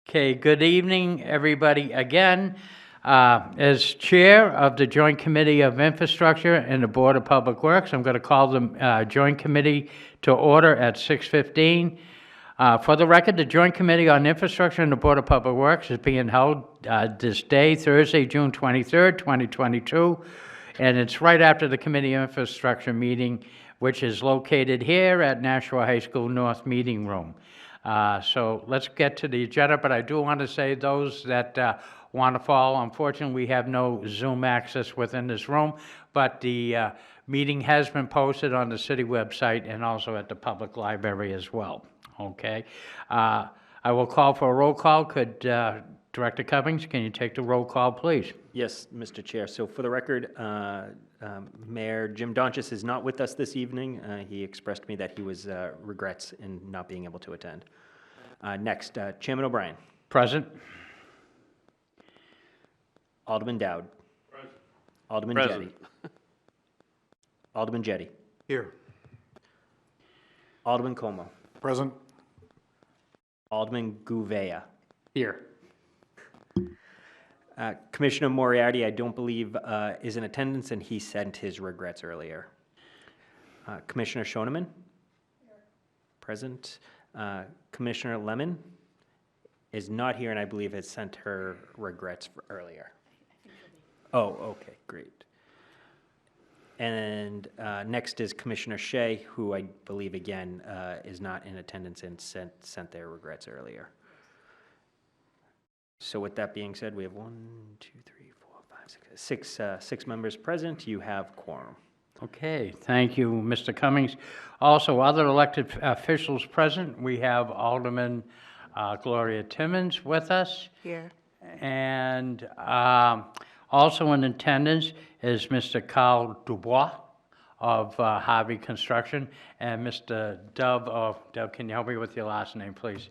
Okay, good evening, everybody, again. As Chair of the Joint Committee of Infrastructure and the Board of Public Works, I'm going to call the Joint Committee to order at 6:15. For the record, the Joint Committee on Infrastructure and the Board of Public Works is being held this day, Thursday, June 23rd, 2022, and it's right after the Committee on Infrastructure meeting, which is located here at Nashua High School North Meeting Room. So let's get to the agenda, but I do want to say those that want to follow, unfortunately, we have no Zoom access within this room, but the meeting has been posted on the city website and also at the public library as well, okay? I will call for a roll call. Could Director Cummings, can you take the roll call, please? Yes, Mr. Chair. So for the record, Mayor Jim Donchis is not with us this evening. He expressed to me that he was regrets in not being able to attend. Next, Chairman O'Brien. Present. Alderman Dowd. Present. Alderman Present. Jetty. Alderman Jetty. Here. Alderman Como. Present. Alderman Gouveia. Here. Commissioner Moriarty, I don't believe is in attendance, and he sent his regrets earlier. Commissioner Shoneman? Present. Commissioner Lemon is not here, and I believe has sent her regrets for earlier. Oh, okay, great. And next is Commissioner Shea, who I believe, again, is not in attendance and sent their regrets earlier. So with that being said, we have 1, 2, 3, 4, 5, 6, six members present. You have quorum. Okay, thank you, Mr. Cummings. Also, other elected officials present, we have Alderman Gloria Timmons with us. Here. And also in attendance is Mr. Carl Dubois of Harvey Construction, and Mr. Dove, can you help me with your last name, please?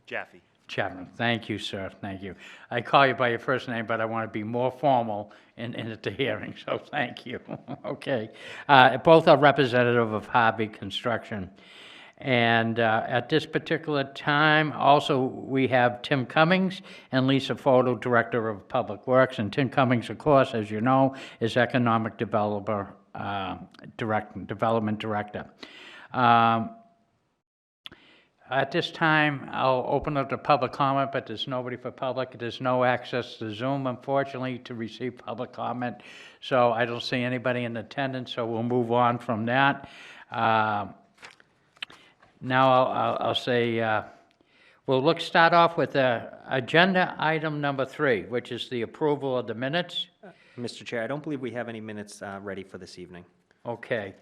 Jaffe. Chapman. Thank you, sir. Thank you. I call you by your first name, but I want to be more formal in the hearing, so thank you. Okay. Both are representative of Harvey Construction. And at this particular time, also, we have Tim Cummings and Lisa Foto, Director of Public Works. And Tim Cummings, of course, as you know, is Economic Development Director. At this time, I'll open up to public comment, but there's nobody for public. There's no access to Zoom, unfortunately, to receive public comment. So I don't see anybody in attendance, so we'll move on from that. Now I'll say, we'll start off with agenda item number 3, which is the approval of the minutes. Mr. Chair, I don't believe we have any minutes ready for this evening. Okay.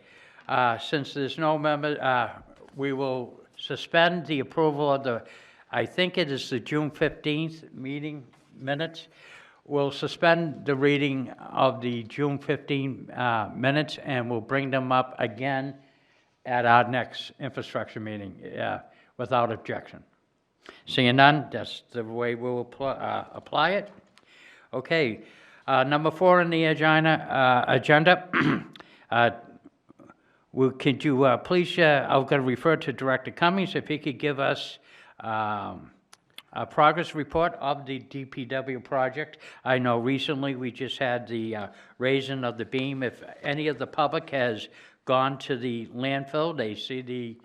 Since there's no member, we will suspend the approval of the, I think it is the June 15th meeting minutes. We'll suspend the reading of the June 15 minutes, and we'll bring them up again at our next infrastructure meeting without objection. Seeing none, that's the way we'll apply it. Okay, number 4 on the agenda. Could you please, I'm going to refer to Director Cummings, if he could give us a progress report of the DPW project. I know recently we just had the raising of the beam. If any of the public has gone to the landfill, they see the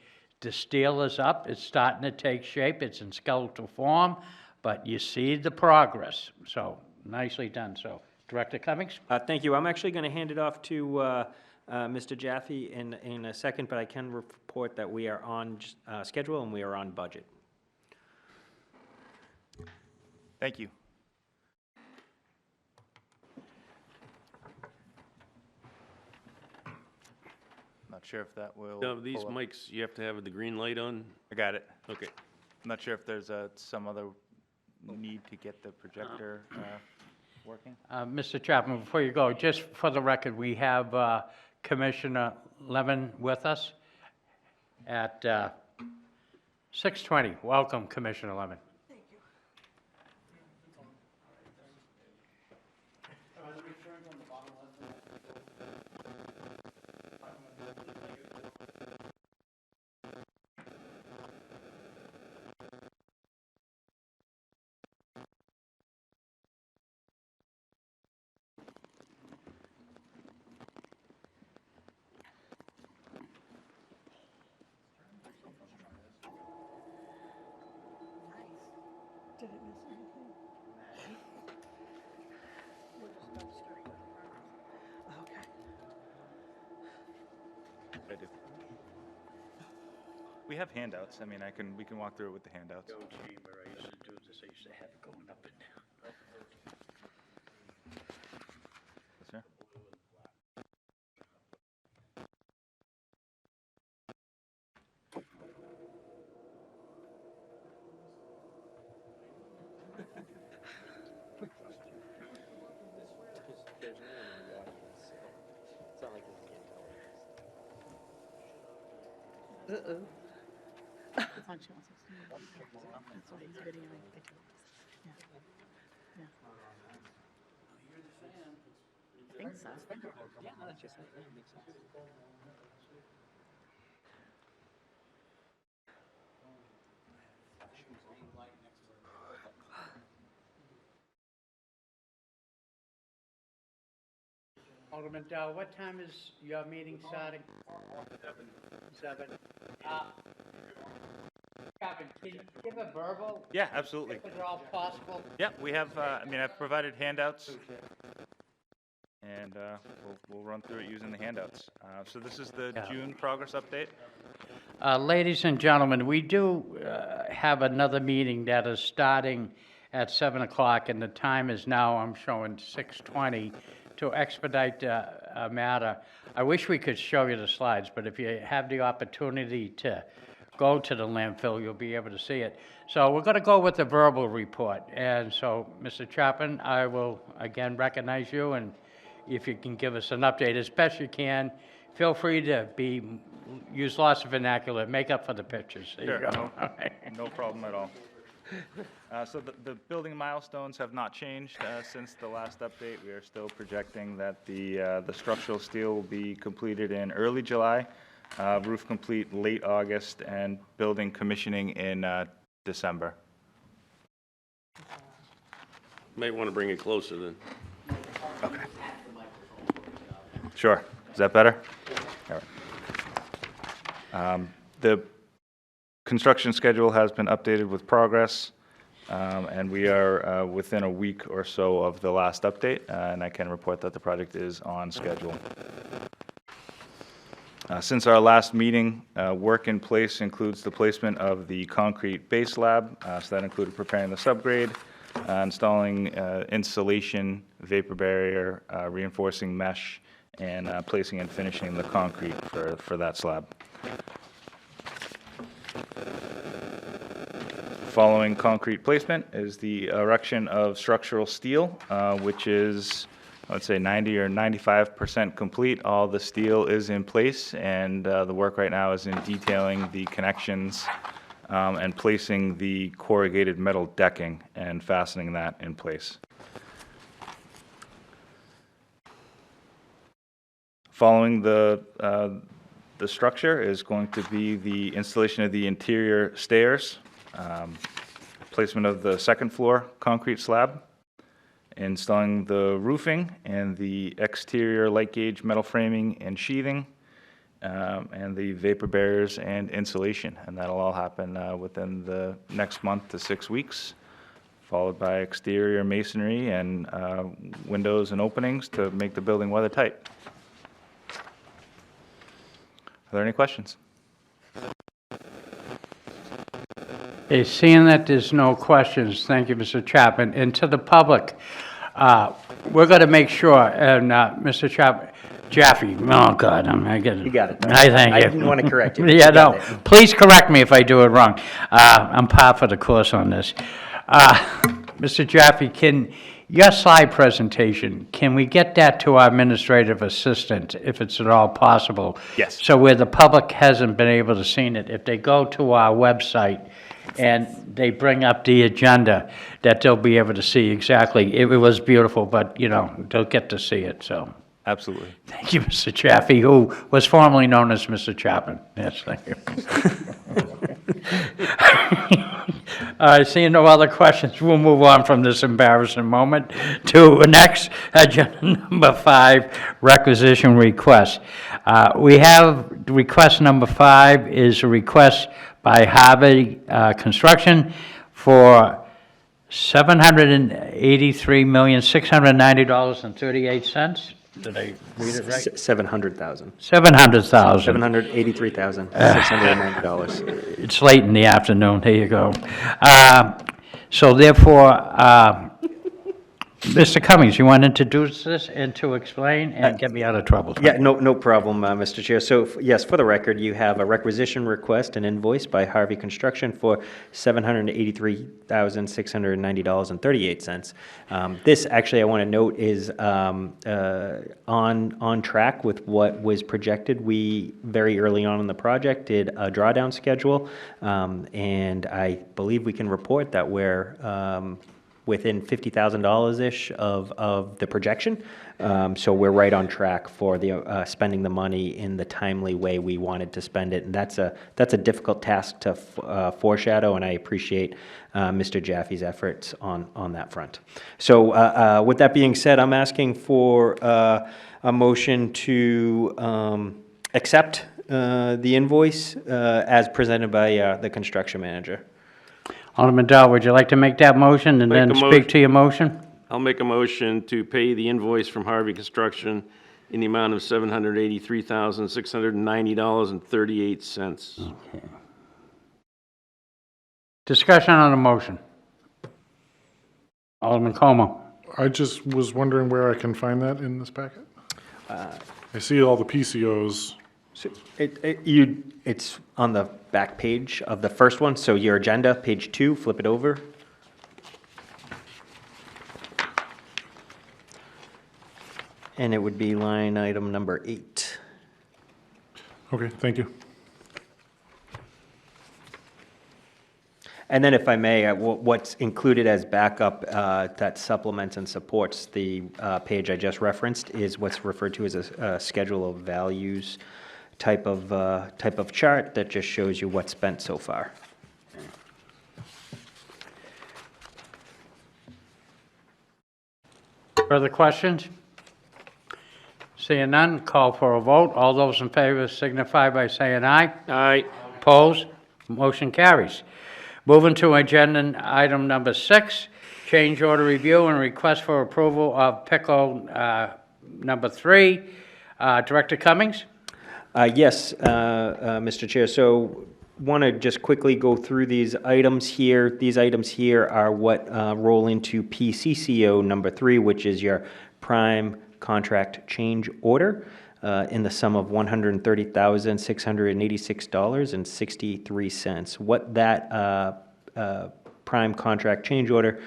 steel is up. It's starting to take shape. It's in skeletal form, but you see the progress. So nicely done. So Director Cummings. Thank you. I'm actually going to hand it off to Mr. Jaffe in a second, but I can report that we are on schedule and we are on budget. Thank you. Not sure if that will. No, these pull up. mics, you have to have the green light on? I got it. Okay. I'm not sure if there's some other need to get the projector working. Mr. Chapman, before you go, just for the record, we have Commissioner Lemon with us at 6:20. Welcome, Commissioner Lemon. I do. We have handouts. I mean, we can walk through it with the handouts. Old chamber, I used to do this, I used to have it going up and down. Sir? It's on channel 16. That's why he's videoing pictures. Yeah. Yeah. I think so. Yeah, no, that's just, yeah, makes sense. Alderman Dow, what time is your meeting starting? 7. Kevin, can you give a verbal, Yeah, absolutely. if at all possible? Yeah, we have, I mean, I've provided handouts. And we'll run through it using the handouts. So this is the Yeah. June progress update. Ladies and gentlemen, we do have another meeting that is starting at 7 o'clock, and the time is now, I'm showing 6:20, to expedite a matter. I wish we could show you the slides, but if you have the opportunity to go to the landfill, you'll be able to see it. So we're going to go with the verbal report. And so, Mr. Chapman, I will again recognize you, and if you can give us an update as best you can. Feel free to use lots of vernacular, make up for the pictures. There you Sure, go. no problem at all. So the building milestones have not changed since the last update. We are still projecting that the structural steel will be completed in early July, roof complete late August, and building commissioning in December. Might want to bring it closer then. Okay. Sure. Is that better? All right. The construction schedule has been updated with progress, and we are within a week or so of the last update, and I can report that the project is on schedule. Since our last meeting, work in place includes the placement of the concrete base slab, so that included preparing the subgrade, installing insulation, vapor barrier, reinforcing mesh, and placing and finishing the concrete for that slab. Following concrete placement is the erection of structural steel, which is, I would say, 90 or 95% complete. All the steel is in place, and the work right now is in detailing the connections and placing the corrugated metal decking and fastening that in place. Following the structure is going to be the installation of the interior stairs, placement of the second floor concrete slab, installing the roofing and the exterior light gauge metal framing and sheathing, and the vapor barriers and insulation. And that'll all happen within the next month to 6 weeks, followed by exterior masonry and windows and openings to make the building weathertight. Are there any questions? Okay, seeing that there's no questions, thank you, Mr. Chapman. And to the public, we're going to make sure, and Mr. Chapman, Jaffe, oh God, I get it. You got it. I thank you. I didn't want to correct you. Yeah, You got no, it. please correct me if I do it wrong. I'm par for the course on this. Mr. Jaffe, can your slide presentation, can we get that to our administrative assistant, if it's at all possible? Yes. So where the public hasn't been able to see it, if they go to our website and they bring up the agenda, that they'll be able to see exactly. It was beautiful, but, you know, they'll get to see it, so. Absolutely. Thank you, Mr. Jaffe, who was formerly known as Mr. Chapman. Yes, thank you. All right, seeing no other questions, we'll move on from this embarrassing moment to next, agenda number 5, requisition request. We have request number 5 is a request by Harvey Construction for $783,690.38. Did I read it right? 700,000. 700,000. $783,690. It's late in the afternoon, here you go. So therefore, Mr. Cummings, you want to introduce this and to explain and get me out of trouble? Yeah, no problem, Mr. Chair. So, yes, for the record, you have a requisition request, an invoice by Harvey Construction for $783,690.38. This, actually, I want to note, is on track with what was projected. We, very early on in the project, did a drawdown schedule, and I believe we can report that we're within $50,000-ish of the projection. So we're right on track for the spending the money in the timely way we wanted to spend it. And that's a difficult task to foreshadow, and I appreciate Mr. Jaffe's efforts on that front. So with that being said, I'm asking for a motion to accept the invoice as presented by the construction manager. Alderman Dow, would you like to make that motion and Make then a speak motion. to your motion? I'll make a motion to pay the invoice from Harvey Construction in the amount of $783,690.38. Discussion on the motion. Alderman Como. I just was wondering where I can find that in this packet. I see all the PCOs. So it's on the back page of the first one, so your agenda, page 2, flip it over. And it would be line item number 8. Okay, thank you. And then if I may, what's included as backup that supplements and supports the page I just referenced is what's referred to as a schedule of values type of chart that just shows you what's spent so far. Further questions? Seeing none, call for a vote. All those in favor signify by saying aye. Aye. Opposed? Motion carries. Moving to agenda item number 6, change order review and request for approval of PICO number 3. Director Cummings? Yes, Mr. Chair. So want to just quickly go through these items here. These items here are what roll into PCCO number 3, which is your prime contract change order in the sum of $130,686.63. What that prime contract change order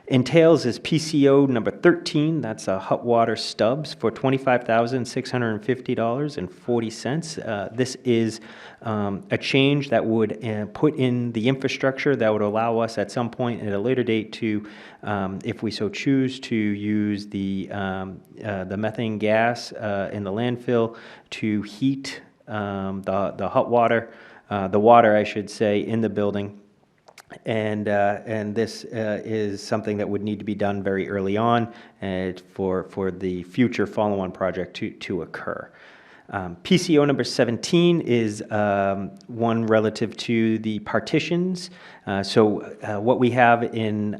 entails is PCO number 13, that's a hot water stubs for $25,650.40. This is a change that would put in the infrastructure that would allow us at some point at a later date to, if we so choose, to use the methane gas in the landfill to heat the hot water, the water, I should say, in the building. And this is something that would need to be done very early on for the future follow-on project to occur. PCO number 17 is one relative to the partitions. So what we have in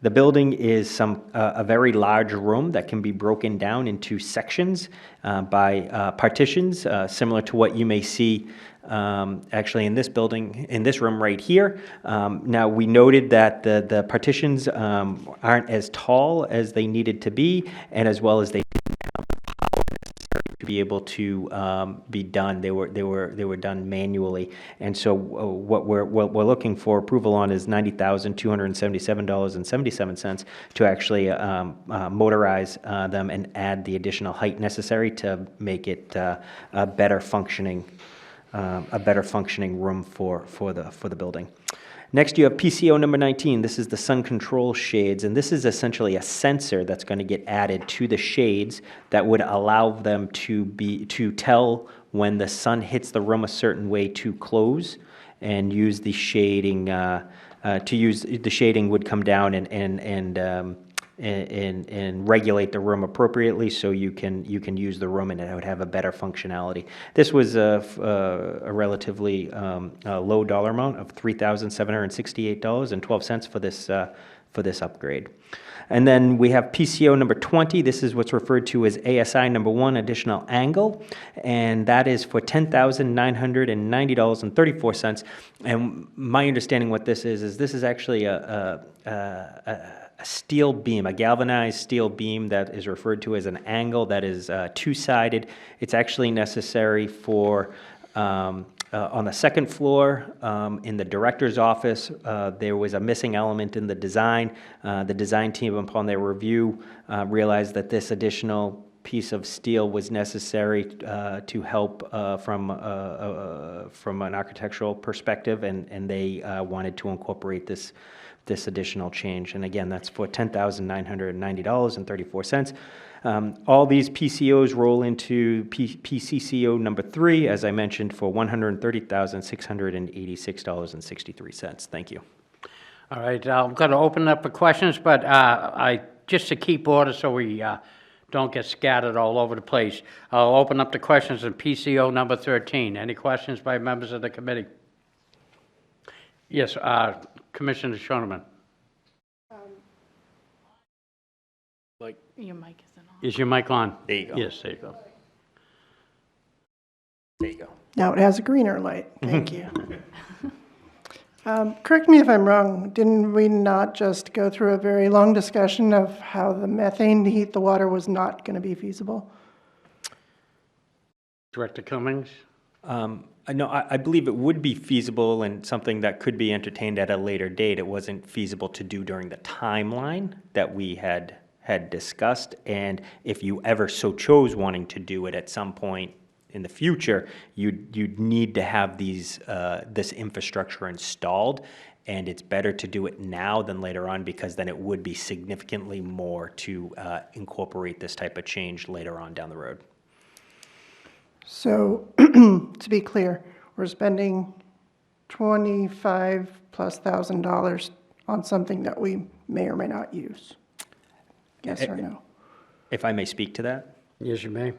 the building is a very large room that can be broken down into sections by partitions, similar to what you may see actually in this building, in this room right here. Now, we noted that the partitions aren't as tall as they needed to be, and as well as they didn't have the power necessary to be able to be done. They were done manually, and so what we're looking for approval on is $90,277.77 to actually motorize them and add the additional height necessary to make it a better functioning room for the building. Next, you have PCO number 19. This is the sun control shades, and this is essentially a sensor that's going to get added to the shades that would allow them to tell when the sun hits the room a certain way to close, and use the shading. The shading would come down and regulate the room appropriately, so you can use the room and it would have a better functionality. This was a relatively low dollar amount of $3,768.12 for this upgrade. And then we have PCO number 20. This is what's referred to as ASI number 1, additional angle, and that is for $10,990.34. And my understanding what this is this is actually a steel beam, a galvanized steel beam that is referred to as an angle that is two-sided. It's actually necessary for on the second floor, in the director's office, there was a missing element in the design. The design team, upon their review, realized that this additional piece of steel was necessary to help from an architectural perspective, and they wanted to incorporate this additional change. And again, that's for $10,990.34. All these PCOs roll into PCCO number 3, as I mentioned, for $130,686.63. Thank you. All right, I'm going to open up for questions, but just to keep order so we don't get scattered all over the place, I'll open up the questions in PCO number 13. Any questions by members of the committee? Yes, Commissioner Shoneman. Your mic isn't on. Is your mic on? There you go. Yes, there you go. There you go. Now it has a greener light. Thank you. Correct me if I'm wrong. Didn't we not just go through a very long discussion of how the methane to heat the water was not going to be feasible? Director Cummings? No, I believe it would be feasible and something that could be entertained at a later date. It wasn't feasible to do during the timeline that we had discussed, and if you ever so chose wanting to do it at some point in the future, you'd need to have this infrastructure installed, and it's better to do it now than later on, because then it would be significantly more to incorporate this type of change later on down the road. So, to be clear, we're spending $25,000+ on something that we may or may not use. Yes or no? If I may speak to that? Yes, you may.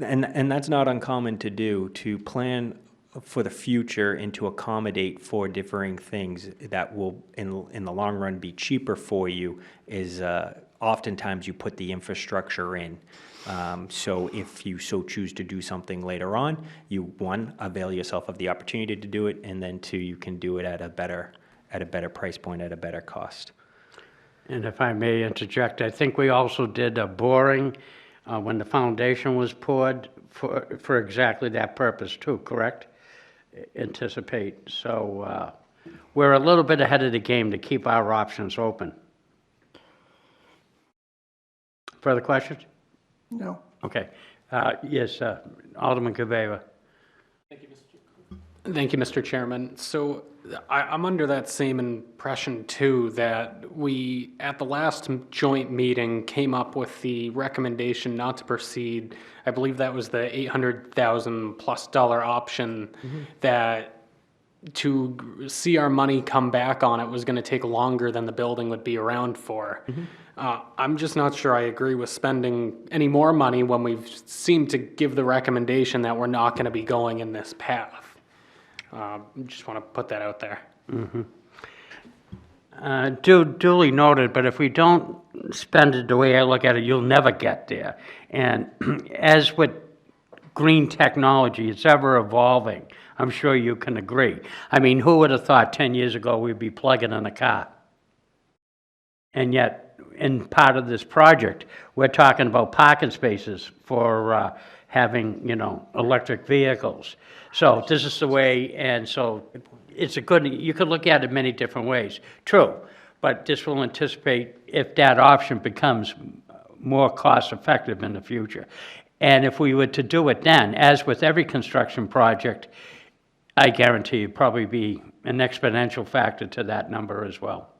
And that's not uncommon to do, to plan for the future and to accommodate for differing things that will, in the long run, be cheaper for you, is oftentimes you put the infrastructure in. So if you so choose to do something later on, you, one, avail yourself of the opportunity to do it, and then two, you can do it at a better price point, at a better cost. And if I may interject, I think we also did a boring when the foundation was poured for exactly that purpose too, correct? Anticipate. So we're a little bit ahead of the game to keep our options open. Further questions? No. Okay. Yes, Alderman Caveva. Thank you, Mr. Chairman. So I'm under that same impression too, that we, at the last joint meeting, came up with the recommendation not to proceed. I believe that was the $800,000+ option, that to see our money come back on it was going to take longer than the building would be around for. I'm just not sure I agree with spending any more money when we've seemed to give the recommendation that we're not going to be going in this path. Just want to put that out there. Duly noted, but if we don't spend it the way I look at it, you'll never get there. And as with green technology, it's ever evolving. I'm sure you can agree. I mean, who would have thought 10 years ago we'd be plugging in a car? And yet, in part of this project, we're talking about parking spaces for having, electric vehicles. So this is the way, and so it's you could look at it many different ways. True, but this will anticipate if that option becomes more cost-effective in the future. And if we were to do it then, as with every construction project, I guarantee it'd probably be an exponential factor to that number as well.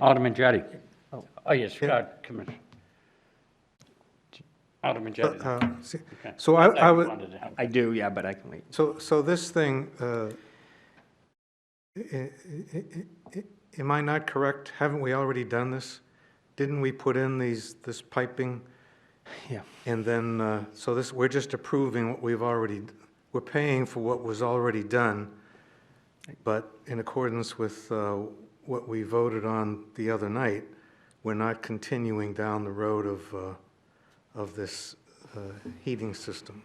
Alderman Jettie. Oh, yes, Commissioner. Alderman Jettie. So I would, I do, yeah, but I can wait. so this thing, am I not correct? Haven't we already done this? Didn't we put in this piping? Yeah. And then, so we're just approving what we're paying for what was already done, but in accordance with what we voted on the other night, we're not continuing down the road of this heating system.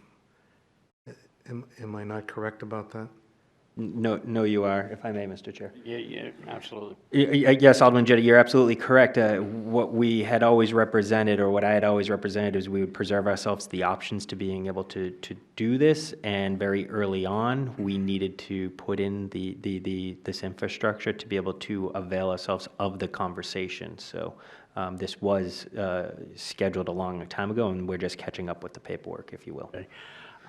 Am I not correct about that? No, you are, if I may, Mr. Chair. Yeah, absolutely. Yes, Alderman Jettie, you're absolutely correct. What we had always represented, or what I had always represented, is we would preserve ourselves the options to being able to do this, and very early on, we needed to put in this infrastructure to be able to avail ourselves of the conversation. So this was scheduled a long time ago, and we're just catching up with the paperwork, if you will.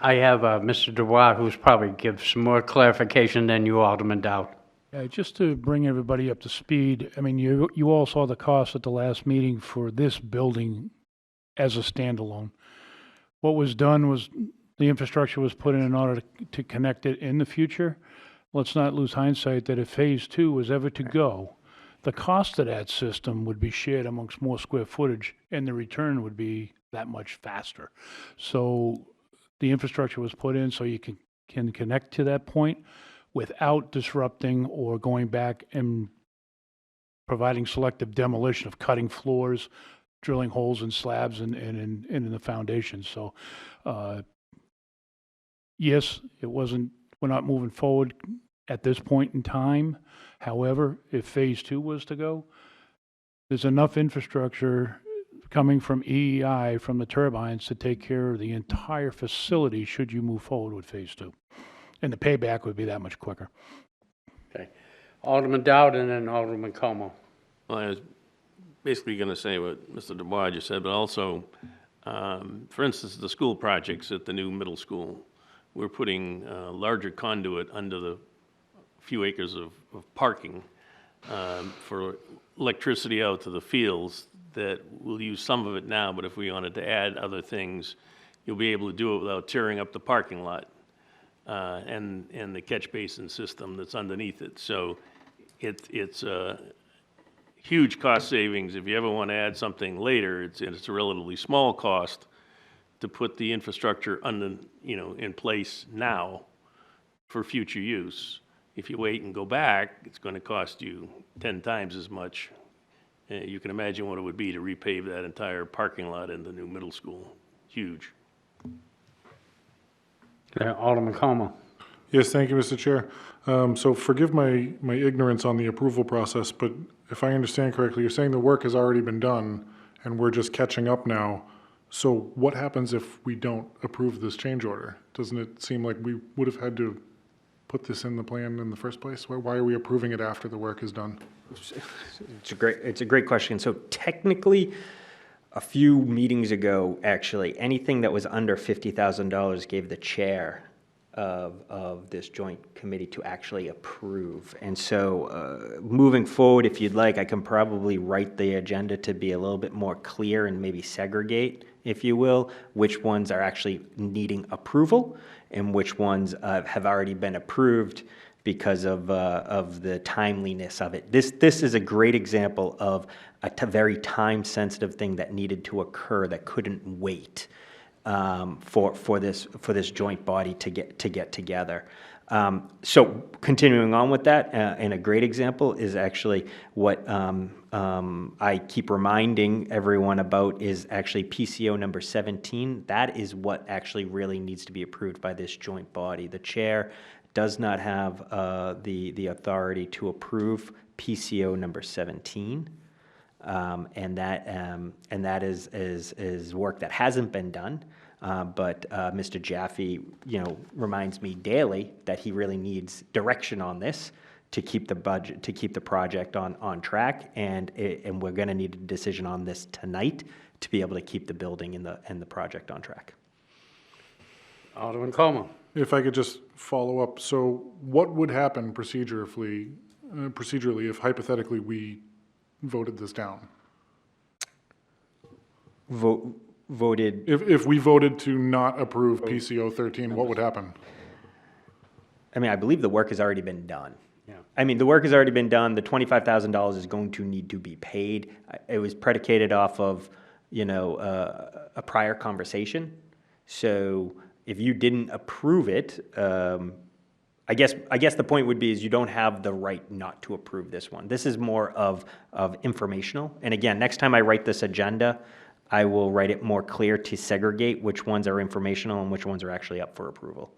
I have Mr. Dubois, who's probably give some more clarification than you, Alderman Dowd. Yeah, just to bring everybody up to speed, I mean, you all saw the cost at the last meeting for this building as a standalone. What was done was the infrastructure was put in order to connect it in the future. Let's not lose hindsight that if phase 2 was ever to go, the cost of that system would be shared amongst more square footage, and the return would be that much faster. So the infrastructure was put in so you can connect to that point without disrupting or going back and providing selective demolition of cutting floors, drilling holes in slabs and in the foundation. So, yes, we're not moving forward at this point in time. However, if phase 2 was to go, there's enough infrastructure coming from EEI, from the turbines, to take care of the entire facility should you move forward with phase 2. And the payback would be that much quicker. Okay. Alderman Dowd and then Alderman Como. Well, I was basically going to say what Mr. Dubois just said, but also, for instance, the school projects at the new middle school, we're putting larger conduit under the few acres of parking for electricity out to the fields that we'll use some of it now, but if we wanted to add other things, you'll be able to do it without tearing up the parking lot and the catch basin system that's underneath it. So it's a huge cost savings. If you ever want to add something later, it's a relatively small cost to put the infrastructure in place now for future use. If you wait and go back, it's going to cost you 10 times as much. You can imagine what it would be to repave that entire parking lot in the new middle school. Huge. Alderman Como. Yes, thank you, Mr. Chair. So forgive my ignorance on the approval process, but if I understand correctly, you're saying the work has already been done and we're just catching up now. So what happens if we don't approve this change order? Doesn't it seem like we would have had to put this in the plan in the first place? Why are we approving it after the work is done? It's a great question. So technically, a few meetings ago, actually, anything that was under $50,000 gave the chair of this joint committee to actually approve. And so moving forward, if you'd like, I can probably write the agenda to be a little bit more clear and maybe segregate, if you will, which ones are actually needing approval and which ones have already been approved because of the timeliness of it. This is a great example of a very time-sensitive thing that needed to occur that couldn't wait for this joint body to get together. So continuing on with that, and a great example is actually what I keep reminding everyone about is actually PCO number 17. That is what actually really needs to be approved by this joint body. The chair does not have the authority to approve PCO number 17. And that is work that hasn't been done. But Mr. Jaffe, reminds me daily that he really needs direction on this to keep the project on track, and we're going to need a decision on this tonight to be able to keep the building and the project on track. Alderman Como. If I could just follow up, so what would happen procedurally if hypothetically we voted this down? Voted. If we voted to not approve PCO 13, what would happen? I mean, I believe the work has already been done. Yeah. I mean, the work has already been done. The $25,000 is going to need to be paid. It was predicated off of, a prior conversation. So if you didn't approve it, I guess the point would be is you don't have the right not to approve this one. This is more of informational. And again, next time I write this agenda, I will write it more clear to segregate which ones are informational and which ones are actually up for approval.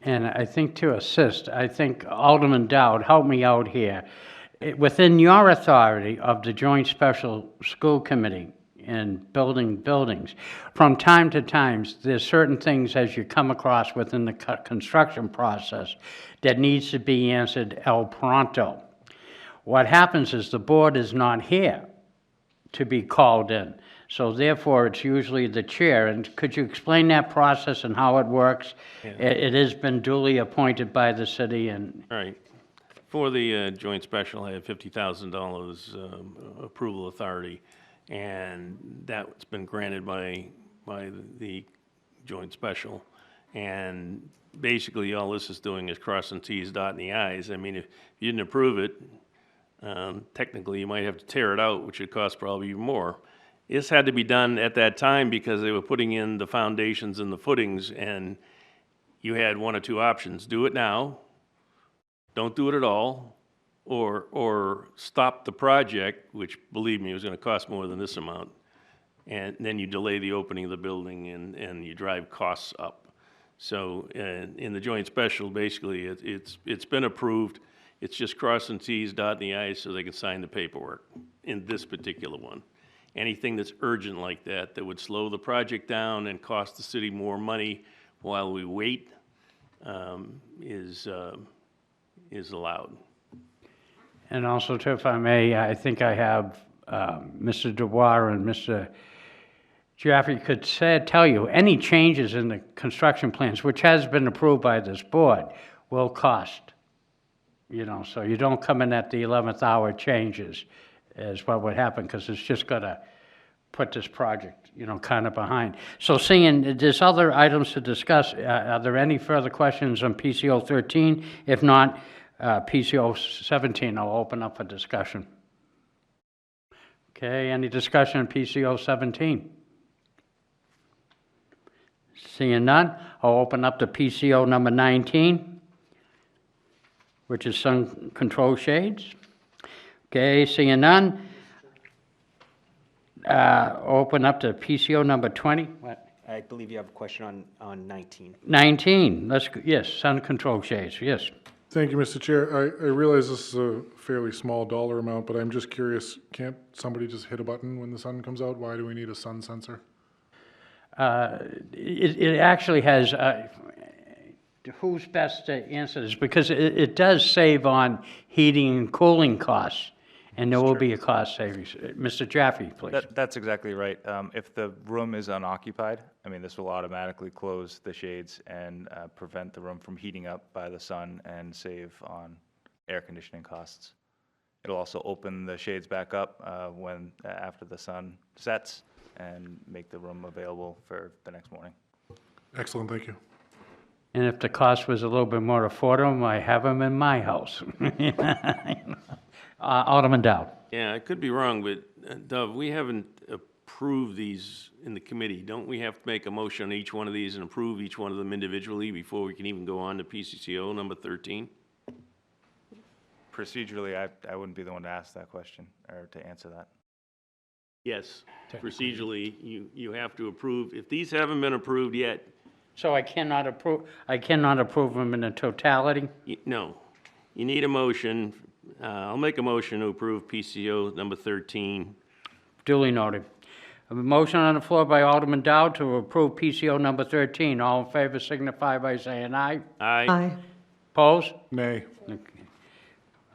And I think to assist, I think Alderman Dowd, help me out here. Within your authority of the Joint Special School Committee and building buildings, from time to time, there's certain things as you come across within the construction process that needs to be answered el pronto. What happens is the board is not here to be called in. So therefore, it's usually the chair. And could you explain that process and how it works? It has been duly appointed by the city and, All right. For the joint special, I have $50,000 approval authority, and that's been granted by the joint special. And basically, all this is doing is crossing Ts, dotting the Is. I mean, if you didn't approve it, technically, you might have to tear it out, which would cost probably even more. This had to be done at that time because they were putting in the foundations and the footings, and you had one or two options. Do it now, don't do it at all, or stop the project, which, believe me, was gonna cost more than this amount. And then you delay the opening of the building and you drive costs up. So, in the joint special, basically, it's been approved. It's just crossing Ts, dotting the Is so they can sign the paperwork in this particular one. Anything that's urgent like that would slow the project down and cost the city more money while we wait, is allowed. and also too, if I may, I think I have Mr. Dubois and Mr. Jaffe could tell you, any changes in the construction plans, which has been approved by this board, will cost. So you don't come in at the 11th hour changes is what would happen, because it's just gonna put this project, kind of behind. So seeing there's other items to discuss, are there any further questions on PCO 13? If not, PCO 17, I'll open up for discussion. Okay, any discussion on PCO 17? Seeing none, I'll open up to PCO number 19, which is sun control shades. Okay, seeing none, open up to PCO number 20. What? I believe you have a question on 19. 19, yes, sun control shades, yes. Thank you, Mr. Chair. I realize this is a fairly small dollar amount, but I'm just curious, can't somebody just hit a button when the sun comes out? Why do we need a sun sensor? It actually has, who's best to answer this? Because it does save on heating and cooling costs, and there will be a cost savings. Mr. Jaffe, please. That's exactly right. If the room is unoccupied, this will automatically close the shades and prevent the room from heating up by the sun and save on air conditioning costs. It'll also open the shades back up after the sun sets and make the room available for the next morning. Excellent, thank you. And if the cost was a little bit more affordable, I have them in my house. Alderman Dowd. Yeah, I could be wrong, but Dov, we haven't approved these in the committee. Don't we have to make a motion on each one of these and approve each one of them individually before we can even go on to PCCO number 13? Procedurally, I wouldn't be the one to ask that question or to answer that. Yes, procedurally, you have to approve. If these haven't been approved yet, So I cannot approve them in a totality? no. You need a motion. I'll make a motion to approve PCO number 13. Duly noted. A motion on the floor by Alderman Dowd to approve PCO number 13. All in favor signify by saying aye. Aye. Opposed? Nay.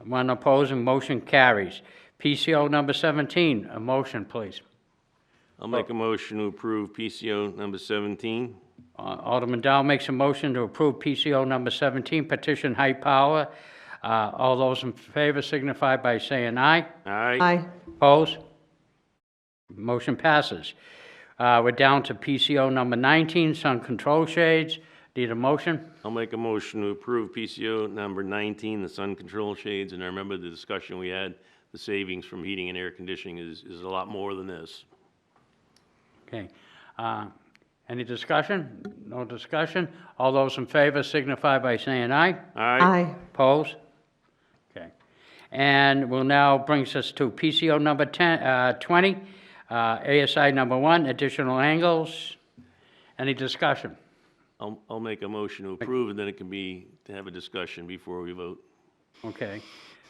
One opposing, motion carries. PCO number 17, a motion, please. I'll make a motion to approve PCO number 17. Alderman Dow makes a motion to approve PCO number 17, petition High Power. All those in favor signify by saying aye. Aye. Opposed? Motion passes. We're down to PCO number 19, sun control shades. Need a motion? I'll make a motion to approve PCO number 19, the sun control shades, and I remember the discussion we had, the savings from heating and air conditioning is a lot more than this. Okay. Any discussion? No discussion? All those in favor signify by saying aye. Aye. Opposed? Okay. And will now brings us to PCO number 20, ASI number 1, additional angles. Any discussion? I'll make a motion to approve, and then it can be, to have a discussion before we vote. Okay.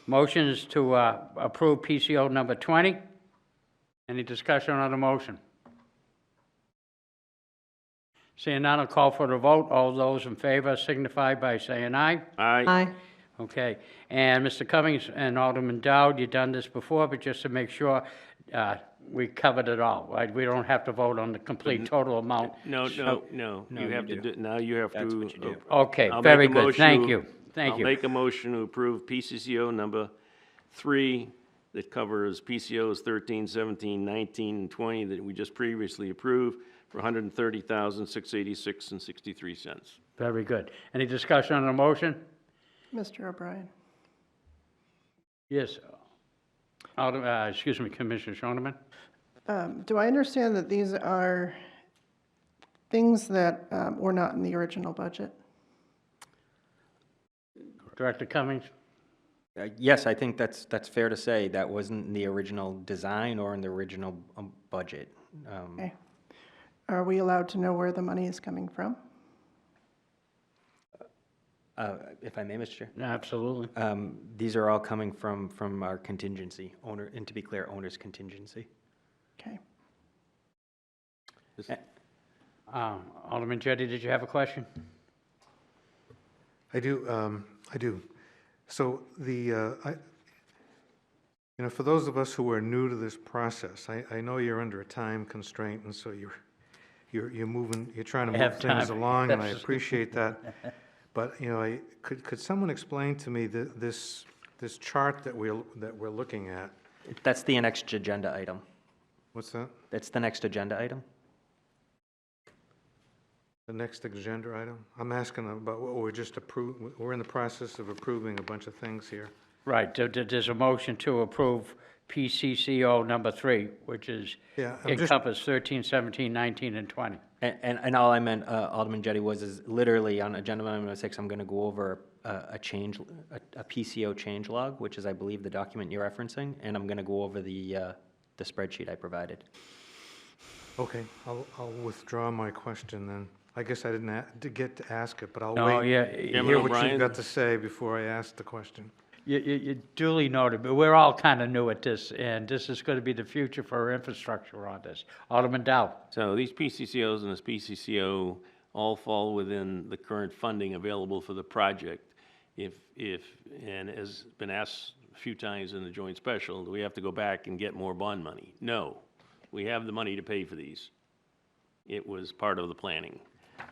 Motion is to approve PCO number 20. Any discussion on the motion? Seeing none, I'll call for the vote. All those in favor signify by saying aye. Aye. Aye. Okay. And Mr. Cummings and Alderman Dowd, you've done this before, but just to make sure, we covered it all, right? We don't have to vote on the complete total amount. No. No, You you have to do. do, now you have to. That's what you do. Okay, I'll very make a good. motion Thank to- you. Thank you. I'll make a motion to approve PCCO number 3 that covers PCOs 13, 17, 19, and 20 that we just previously approved for $130,686.63. Very good. Any discussion on the motion? Mr. O'Brien? Yes. Excuse me, Commissioner Shoneman? Do I understand that these are things that were not in the original budget? Director Cummings? Yes, I think that's fair to say. That wasn't in the original design or in the original budget. Okay. Are we allowed to know where the money is coming from? If I may, Mr. Chair. Absolutely. These are all coming from our contingency, and to be clear, owner's contingency. Okay. Alderman Jettie, did you have a question? I do. So for those of us who are new to this process, I know you're under a time constraint, and so you're moving, you're trying to Have move things time. along, and I appreciate that. But, could someone explain to me this chart that we're looking at? That's the next agenda item. What's that? That's the next agenda item. The next agenda item? I'm asking about what we're just we're in the process of approving a bunch of things here. Right, there's a motion to approve PCCO number 3, which is Yeah, I'm just, encompass 13, 17, 19, and 20. And all I meant, Alderman Jettie, is literally on agenda item number 6, I'm going to go over a PCO change log, which is, I believe, the document you're referencing, and I'm going to go over the spreadsheet I provided. okay, I'll withdraw my question then. I guess I didn't get to ask it, but I'll No, wait yeah, to Chairman hear what O'Brien? you've got to say before I ask the question. you duly noted, but we're all kind of new at this, and this is going to be the future for our infrastructure on this. Alderman Dow. So these PCCOs and this PCCO all fall within the current funding available for the project. And as been asked a few times in the joint special, do we have to go back and get more bond money? No, we have the money to pay for these. It was part of the planning.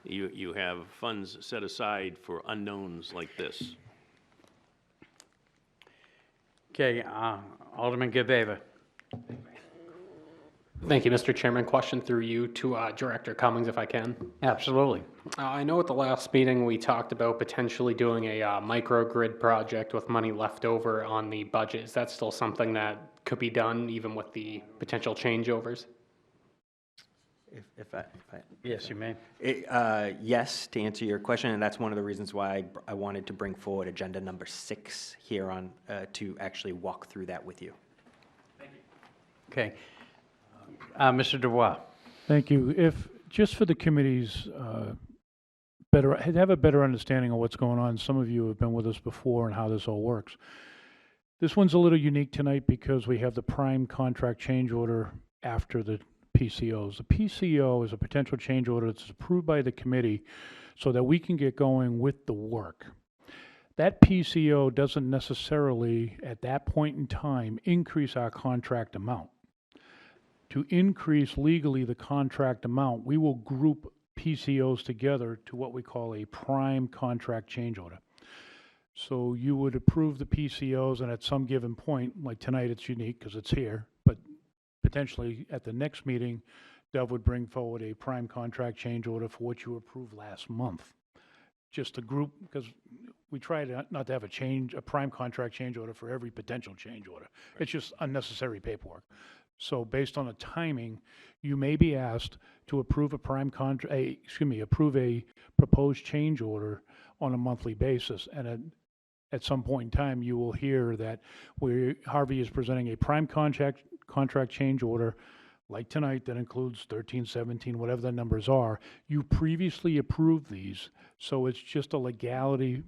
You have funds set aside for unknowns like this. Okay, Alderman Gaveva. Thank you, Mr. Chairman. Question through you to Director Cummings, if I can. Absolutely. I know at the last meeting, we talked about potentially doing a microgrid project with money left over on the budget. Is that still something that could be done even with the potential changeovers? If I Yes, you may. Yes, to answer your question, and that's one of the reasons why I wanted to bring forward agenda number 6 here on, to actually walk through that with you. Okay. Mr. Dubois. Thank you. If, just for the committee's have a better understanding of what's going on, some of you have been with us before and how this all works. This one's a little unique tonight because we have the prime contract change order after the PCOs. The PCO is a potential change order that's approved by the committee so that we can get going with the work. That PCO doesn't necessarily, at that point in time, increase our contract amount. To increase legally the contract amount, we will group PCOs together to what we call a prime contract change order. So you would approve the PCOs, and at some given point, like tonight it's unique because it's here, but potentially at the next meeting, Dov would bring forward a prime contract change order for what you approved last month. Just a group, because we try to not to have a prime contract change order for every potential change order. It's just unnecessary paperwork. So based on the timing, you may be asked to approve a approve a proposed change order on a monthly basis. And at some point in time, you will hear that Harvey is presenting a prime contract change order like tonight that includes 13, 17, whatever the numbers are. You previously approved these, so it's just a legality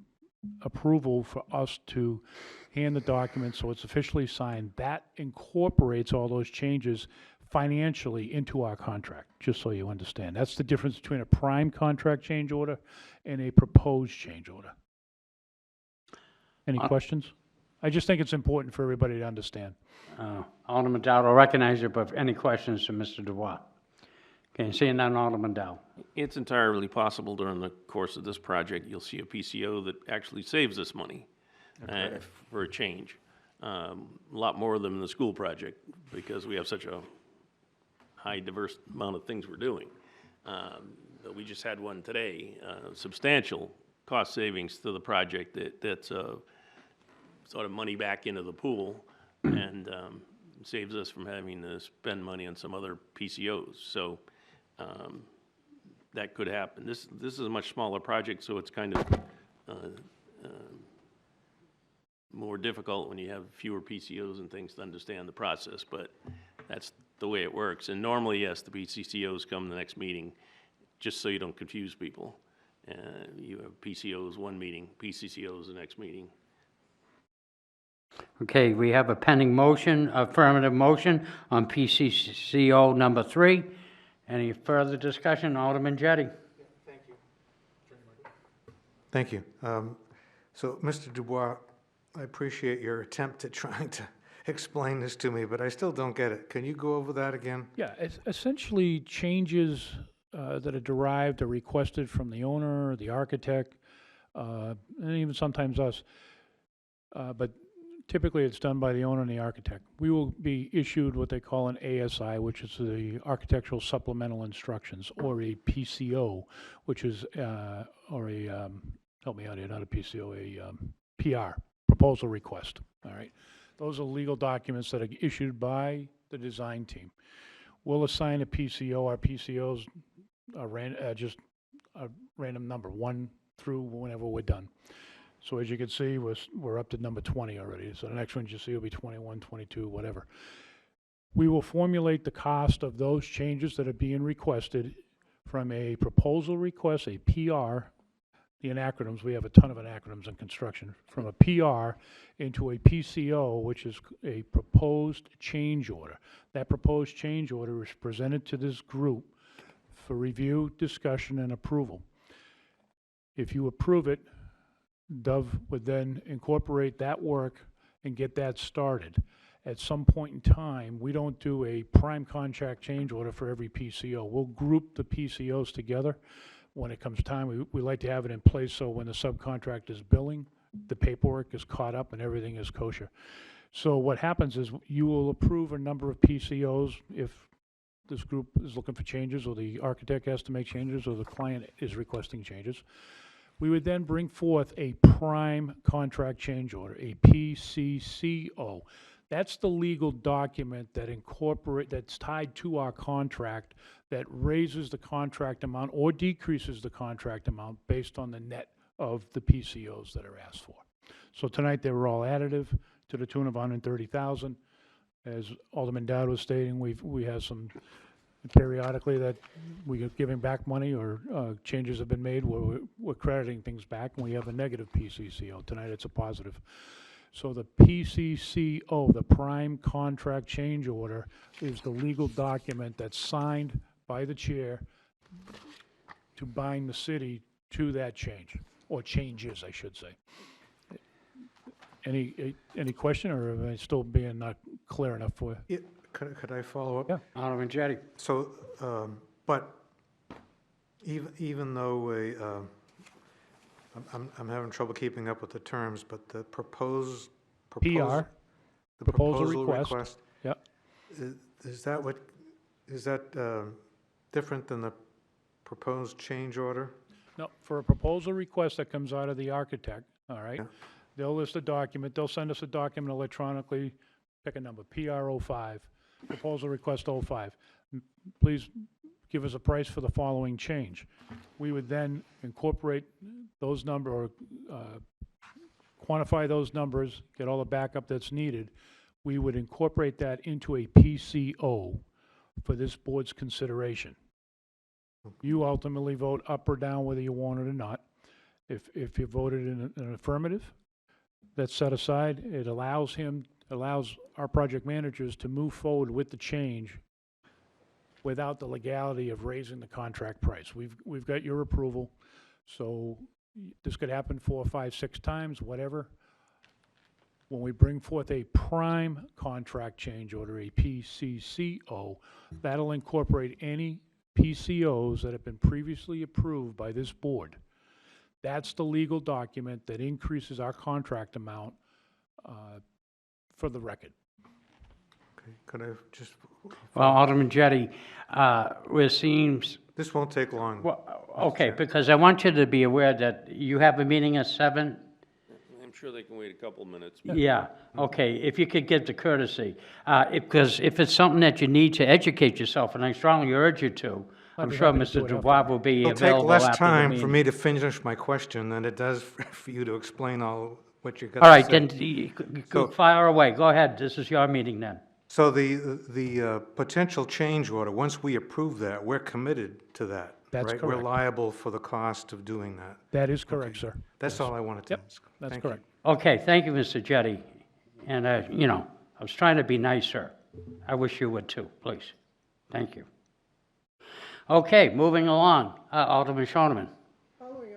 approval for us to hand the document, so it's officially signed. That incorporates all those changes financially into our contract, just so you understand. That's the difference between a prime contract change order and a proposed change order. Any questions? I just think it's important for everybody to understand. Alderman Dowd will recognize you, but any questions to Mr. Dubois? Okay, seeing none, Alderman Dowd. It's entirely possible during the course of this project, you'll see a PCO that actually saves us money for a change. A lot more than the school project, because we have such a high diverse amount of things we're doing. But we just had one today, substantial cost savings to the project that's sort of money back into the pool and saves us from having to spend money on some other PCOs. So that could happen. This is a much smaller project, so it's kind of more difficult when you have fewer PCOs and things to understand the process, but that's the way it works. And normally, yes, the PCCOs come to the next meeting, just so you don't confuse people. You have PCOs one meeting, PCCOs the next meeting. Okay, we have a pending motion, affirmative motion on PCCO number 3. Any further discussion? Alderman Jettie. Thank you. So, Mr. Dubois, I appreciate your attempt at trying to explain this to me, but I still don't get it. Can you go over that again? Yeah, it's essentially changes that are derived or requested from the owner, the architect, and even sometimes us. But typically, it's done by the owner and the architect. We will be issued what they call an ASI, which is the Architectural Supplemental Instructions, or a PCO, which is, or a, help me out here, not a PCO, a PR, Proposal Request, all right? Those are legal documents that are issued by the design team. We'll assign a PCO. Our PCOs are just a random number, 1 through whenever we're done. So as you can see, we're up to number 20 already. So the next one you see will be 21, 22, whatever. We will formulate the cost of those changes that are being requested from a proposal request, a PR, the acronyms, we have a ton of acronyms in construction, from a PR into a PCO, which is a proposed change order. That proposed change order is presented to this group for review, discussion, and approval. If you approve it, Dove would then incorporate that work and get that started. At some point in time, we don't do a prime contract change order for every PCO. We'll group the PCOs together. When it comes time, we like to have it in place so when the subcontract is billing, the paperwork is caught up and everything is kosher. So what happens is you will approve a number of PCOs if this group is looking for changes, or the architect has to make changes, or the client is requesting changes. We would then bring forth a prime contract change order, a PCCO. That's the legal document that that's tied to our contract that raises the contract amount or decreases the contract amount based on the net of the PCOs that are asked for. So tonight they were all additive to the tune of $130,000. As Alderman Dowd was stating, we have some periodically that we are giving back money, or changes have been made where we're crediting things back, and we have a negative PCCO. Tonight it's a positive. So the PCCO, the prime contract change order, is the legal document that's signed by the chair to bind the city to that change, or changes, I should say. Any question, or am I still being not clear enough for you? Yeah, could I follow up? Yeah. Alderman Jettie. So, but even though I'm having trouble keeping up with the terms, but the PR, the proposal proposal request. Yep. Is that different than the proposed change order? No, for a proposal request that comes out of the architect, all right? Yeah. They'll list a document, they'll send us a document electronically, pick a number, PR05. proposal request 05. Please give us a price for the following change. We would then incorporate those or quantify those numbers, get all the backup that's needed. We would incorporate that into a PCO for this board's consideration. You ultimately vote up or down whether you want it or not. If you voted in an affirmative, that's set aside. It allows our project managers to move forward with the change without the legality of raising the contract price. We've got your approval, so this could happen 4, 5, 6 times, whatever. When we bring forth a prime contract change order, a PCCO, that'll incorporate any PCOs that have been previously approved by this board. That's the legal document that increases our contract amount for the record. Okay, could I just, Well, Alderman Jettie, it seems, this won't take long. well, okay, because I want you to be aware that you have a meeting at 7? I'm sure they can wait a couple minutes. Yeah, okay, if you could give the courtesy. Because if it's something that you need to educate yourself, and I strongly urge you to, I'd I'm be sure happy to Mr. do it Dubois will be It'll take available after less the time for meeting. me to finish my question than it does for you to explain all what you've got All to right, say. then, fire away, go ahead, this is your meeting then. So the potential change order, once we approve that, we're committed to that, That's right? correct. We're liable for the cost of doing that. That is correct, sir. That's all I wanted to Yep, ask. that's Thank you. correct. Okay, thank you, Mr. Jettie. And, I was trying to be nicer. I wish you would too, please. Thank you. Okay, moving along, Alderman Shoneman. Following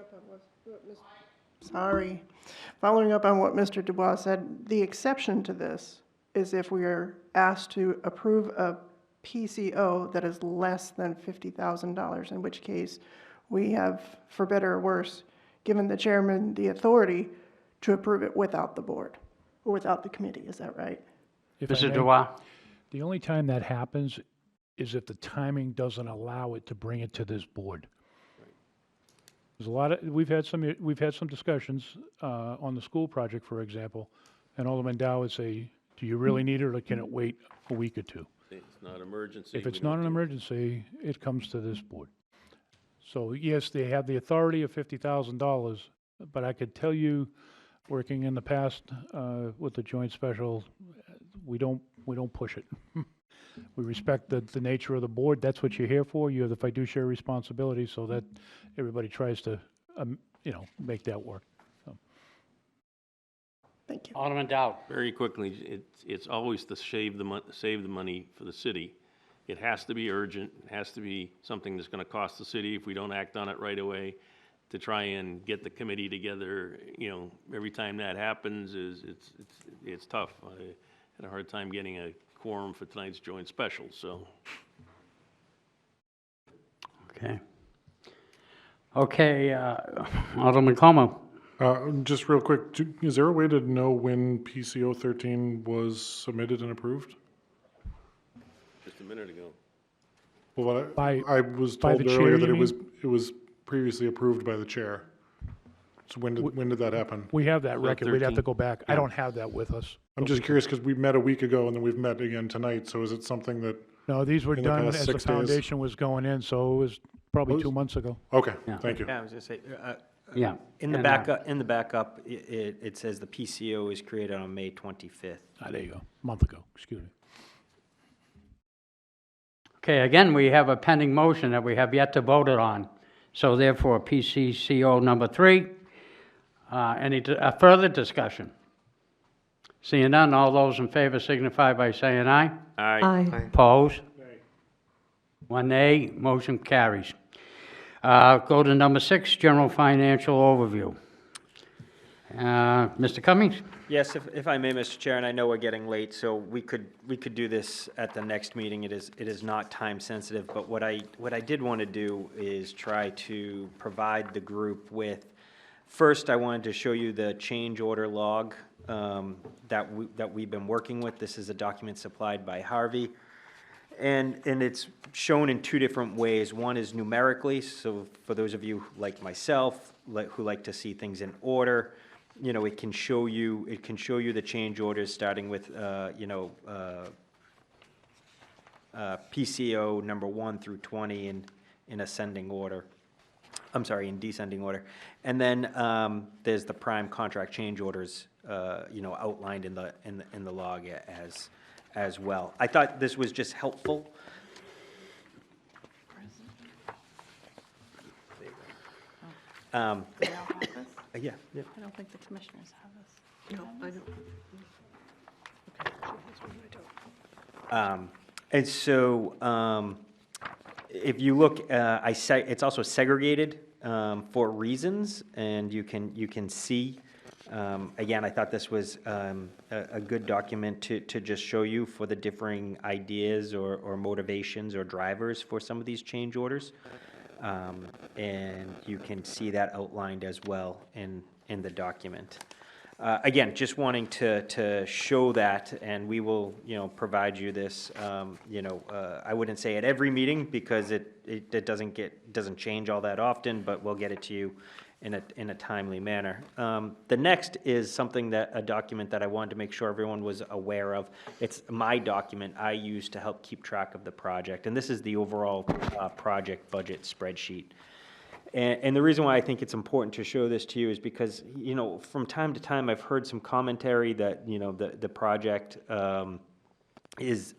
up on what Mr. Dubois said, the exception to this is if we are asked to approve a PCO that is less than $50,000, in which case we have, for better or worse, given the chairman the authority to approve it without the board, or without the committee, is that right? If I Mr. may, Dubois? the only time that happens is if the timing doesn't allow it to bring it to this board. There's we've had some discussions on the school project, for example, and Alderman Dow would say, do you really need it, or can it wait a week or two? It's not emergency. If we it's don't not an do it. emergency, it comes to this board. So yes, they have the authority of $50,000, but I could tell you, working in the past with the joint special, we don't push it. We respect the nature of the board. That's what you're here for. You have the fiduciary responsibility, so that everybody tries to, make that work. So, Thank you. Alderman Dow. Very quickly, it's always to save the money for the city. It has to be urgent, it has to be something that's gonna cost the city if we don't act on it right away, to try and get the committee together, every time that happens it's tough. I had a hard time getting a quorum for tonight's joint special, so. Okay. Okay, Alderman Como. Just real quick, is there a way to know when PCO 13 was submitted and approved? Just a minute ago. Well, By- I was by told the earlier chair, that you it was previously approved by the chair. So when did that happen? we have that So record. We'd have to 13. go back. I don't have that with us. I'm just curious, because we met a week ago and then we've met again tonight, so is it something that, No, these were In the done past as the 6 days? foundation was going in, so it was probably 2 months ago. okay, Yeah. thank you. Yeah, I was gonna say, Yeah. in the And, backup, it says the PCO is created on May 25th. There you go, a month ago, excuse me. Okay, again, we have a pending motion that we have yet to vote it on. So therefore, PCCO number 3. Any further discussion? Seeing none, all those in favor signify by saying aye. Aye. Opposed? 1 nay, motion carries. Go to number 6, general financial overview. Mr. Cummings? Yes, if I may, Mr. Chair, and I know we're getting late, so we could do this at the next meeting. It is not time sensitive, but what I did want to do is try to provide the group with, first, I wanted to show you the change order log that we've been working with. This is a document supplied by Harvey. And it's shown in 2 different ways. One is numerically, so for those of you like myself, who like to see things in order, it can show you the change orders starting with, PCO number 1 through 20 in ascending order. I'm sorry, in descending order. And then there's the prime contract change orders, outlined in the log as well. I thought this was just helpful. Do they all have this? Yeah. I don't think the commissioners have this. No, I don't. And so, if you look, it's also segregated for reasons, and you can see. Again, I thought this was a good document to just show you for the differing ideas or motivations or drivers for some of these change orders. And you can see that outlined as well in the document. Again, just wanting to show that, and we will, provide you this, I wouldn't say at every meeting because it doesn't change all that often, but we'll get it to you in a timely manner. The next is a document that I wanted to make sure everyone was aware of. It's my document I use to help keep track of the project, and this is the overall project budget spreadsheet. And the reason why I think it's important to show this to you is because, from time to time, I've heard some commentary that, the project is,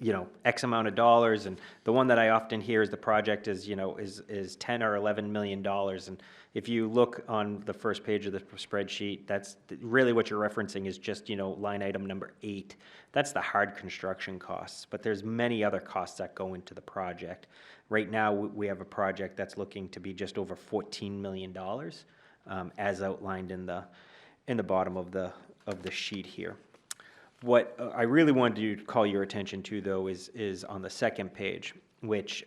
X amount of dollars, and the one that I often hear is the project is, is 10 or 11 million dollars. And if you look on the first page of the spreadsheet, that's really what you're referencing is just, line item number 8. That's the hard construction costs, but there's many other costs that go into the project. Right now, we have a project that's looking to be just over $14 million, as outlined in the bottom of the sheet here. What I really wanted to call your attention to, though, is on the second page, which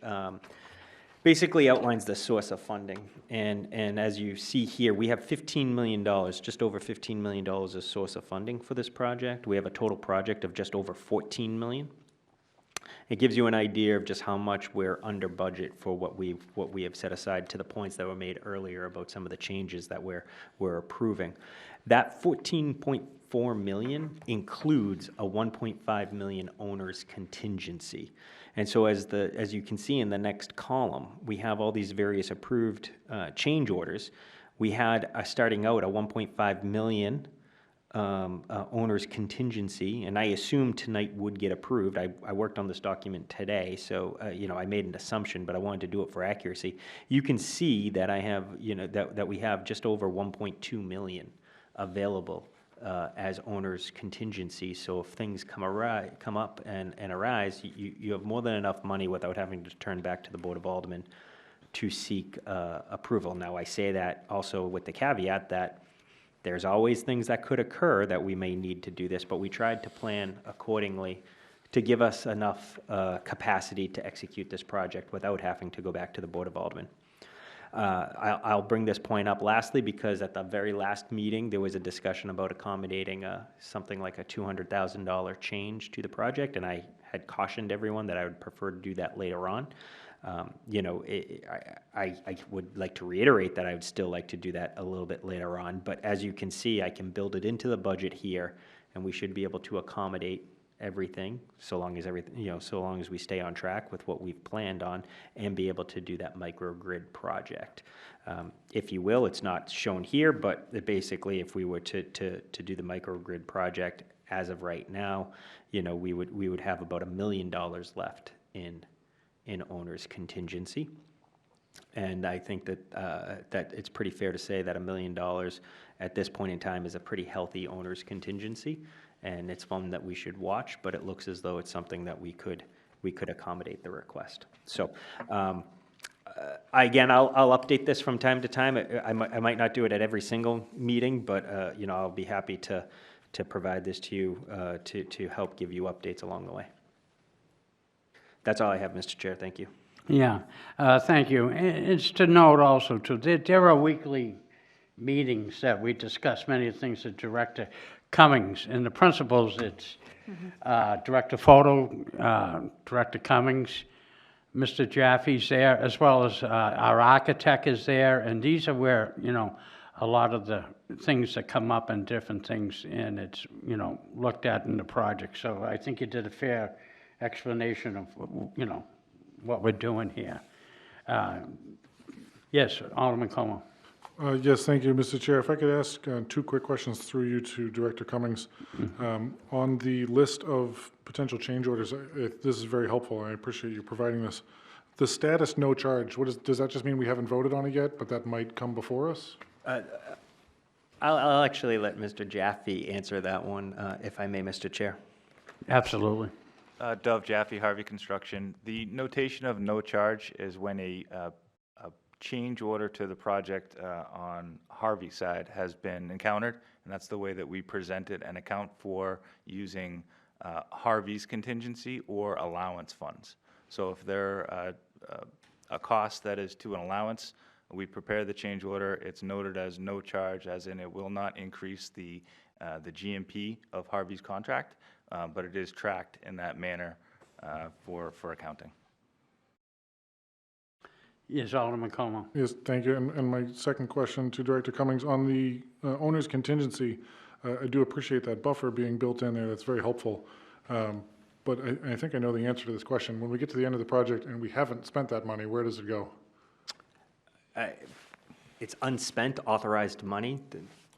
basically outlines the source of funding. And as you see here, we have $15 million, just over $15 million as source of funding for this project. We have a total project of just over $14 million. It gives you an idea of just how much we're under budget for what we have set aside, to the points that were made earlier about some of the changes that we're approving. That $14.4 million includes a $1.5 million owner's contingency. And so as you can see in the next column, we have all these various approved change orders. We had starting out a $1.5 million owner's contingency, and I assumed tonight would get approved. I worked on this document today, so I made an assumption, but I wanted to do it for accuracy. You can see that I have, that we have just over 1.2 million available as owner's contingency. So if things come up and arise, you have more than enough money without having to turn back to the Board of Aldermen to seek approval. Now, I say that also with the caveat that there's always things that could occur that we may need to do this, but we tried to plan accordingly to give us enough capacity to execute this project without having to go back to the Board of Aldermen. I'll bring this point up lastly because at the very last meeting, there was a discussion about accommodating something like a $200,000 change to the project, and I had cautioned everyone that I would prefer to do that later on. I would like to reiterate that I would still like to do that a little bit later on, but as you can see, I can build it into the budget here, and we should be able to accommodate everything, so long as we stay on track with what we've planned on, and be able to do that microgrid project. If you will, it's not shown here, but basically, if we were to do the microgrid project as of right now, we would have about $1 million left in owner's contingency. And I think that it's pretty fair to say that $1 million at this point in time is a pretty healthy owner's contingency, and it's one that we should watch, but it looks as though it's something that we could accommodate the request. So again, I'll update this from time to time. I might not do it at every single meeting, but I'll be happy to provide this to you to help give you updates along the way. That's all I have, Mr. Chair. Thank you. Yeah, thank you. It's to note also, too, there are weekly meetings that we discuss many things with Director Cummings. And the principles, it's Director Photo, Director Cummings, Mr. Jaffe's there, as well as our architect is there. And these are where, a lot of the things that come up and different things, and it's, looked at in the project. So I think you did a fair explanation of, you know, what we're doing here. Yes, Alderman Como. Yes, thank you, Mr. Chair. If I could ask two quick questions through you to Director Cummings. On the list of potential change orders, this is very helpful. I appreciate you providing this. The status no charge, does that just mean we haven't voted on it yet, but that might come before us? I'll actually let Mr. Jaffe answer that one, if I may, Mr. Chair. Absolutely. Dove Jaffe, Harvey Construction. The notation of no charge is when a change order to the project on Harvey's side has been encountered, and that's the way that we present it and account for using Harvey's contingency or allowance funds. So if they're a cost that is to an allowance, we prepare the change order. It's noted as no charge, as in it will not increase the GMP of Harvey's contract, but it is tracked in that manner for accounting. Yes, Alderman Como. Yes, thank you. And my second question to Director Cummings, on the owner's contingency, I do appreciate that buffer being built in there. That's very helpful. But I think I know the answer to this question. When we get to the end of the project and we haven't spent that money, where does it go? It's unspent authorized money.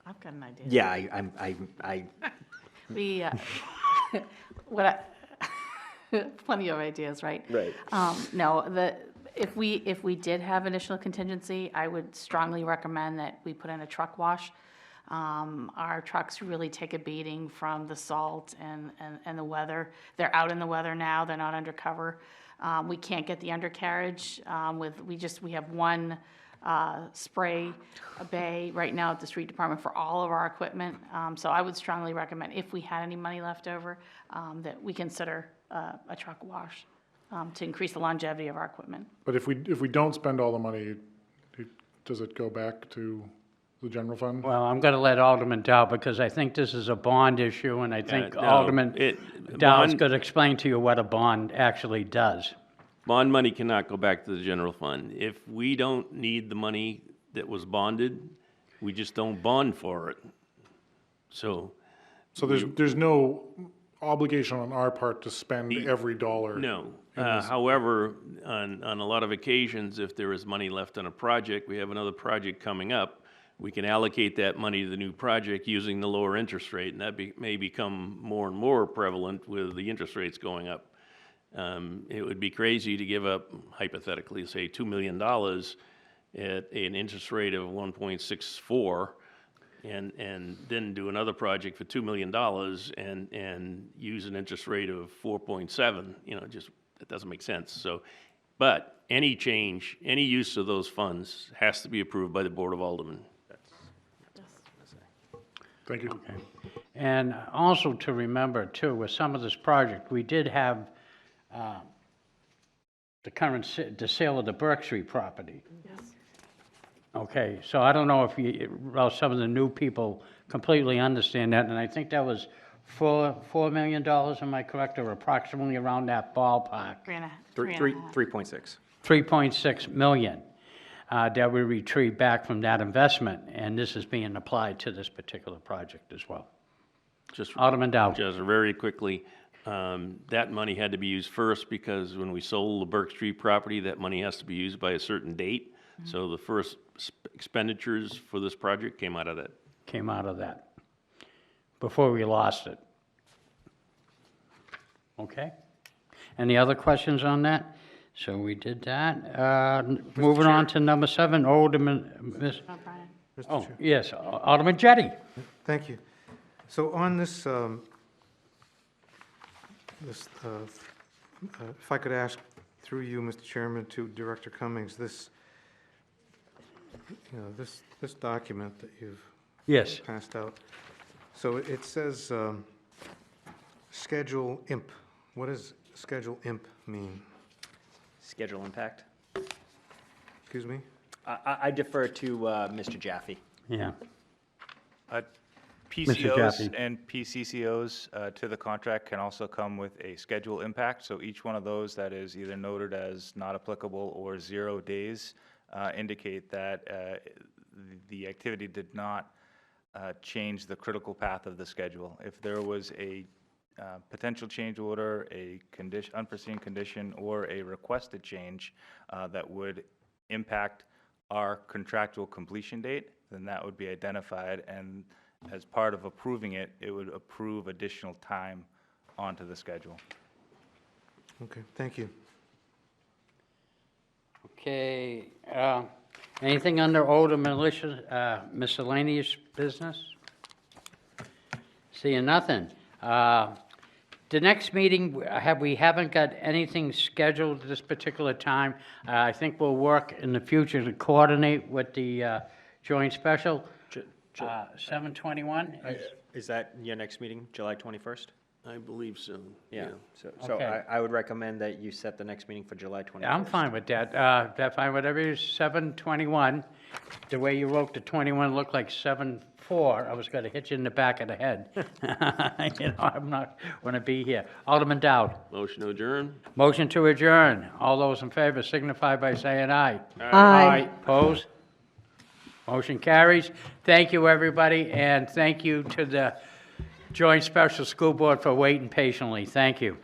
I've got an idea. Yeah, We, plenty of ideas, right? Right. No, if we did have initial contingency, I would strongly recommend that we put in a truck wash. Our trucks really take a beating from the salt and the weather. They're out in the weather now, they're not undercover. We can't get the undercarriage we have one spray bay right now at the street department for all of our equipment. So I would strongly recommend, if we had any money left over, that we consider a truck wash to increase the longevity of our equipment. But if we don't spend all the money, does it go back to the general fund? Well, I'm going to let Alderman Dow, because I think this is a bond issue, and I think no, Alderman Dow's bond- going to explain to you what a bond actually does. Bond money cannot go back to the general fund. If we don't need the money that was bonded, we just don't bond for it. So, So there's no obligation on our part to spend every dollar? no. However, on a lot of occasions, if there is money left on a project, we have another project coming up, we can allocate that money to the new project using the lower interest rate, and that may become more and more prevalent with the interest rates going up. It would be crazy to give up, hypothetically, say, $2 million at an interest rate of 1.64 and then do another project for $2 million and use an interest rate of 4.7, that doesn't make sense. So, but any change, any use of those funds has to be approved by the Board of Aldermen. Thank you. Okay. And also to remember, too, with some of this project, we did have the sale of the Burke Street property. Yes. Okay, so I don't know if some of the new people completely understand that, and I think that was $4 million, am I correct, or approximately around that ballpark? 3.6. 3.6 million that we retrieved back from that investment, and this is being applied to this particular project as well. Just Alderman Dow. Just very quickly, that money had to be used first because when we sold the Burke Street property, that money has to be used by a certain date. So the first expenditures for this project came out of that. Came out of that, before we lost it. Okay? Any other questions on that? So we did that. Moving on to number 7, Alderman, Oh, Brian. oh, yes, Alderman Jettie. Thank you. So on this, if I could ask through you, Mr. Chairman, to Director Cummings, this document that you've Yes. passed out. So it says Schedule IMP. What does Schedule IMP mean? Schedule impact. Excuse me? I defer to Mr. Jaffe. Yeah. PCOs Jaffe. and PCCOs to the contract can also come with a schedule impact. So each one of those that is either noted as not applicable or 0 days indicate that the activity did not change the critical path of the schedule. If there was a potential change order, a condition, unforeseen condition, or a requested change that would impact our contractual completion date, then that would be identified, and as part of approving it, it would approve additional time onto the schedule. Okay, thank you. Okay, anything under old or miscellaneous business? Seeing nothing. The next meeting, we haven't got anything scheduled at this particular time. I think we'll work in the future to coordinate with the joint special. 7/21? Is that your next meeting, July 21st? I believe so. Yeah, so Okay. I would recommend that you set the next meeting for July 21st. I'm fine with that. That fine, whatever it is, 7/21. The way you wrote the 21 looked like 7/4. I was going to hit you in the back of the head. You know, I'm not going to be here. Alderman Dowd. Motion to adjourn? Motion to adjourn. All those in favor signify by saying aye. Aye. Opposed? Motion carries. Thank you, everybody, and thank you to the Joint Special School Board for waiting patiently. Thank you.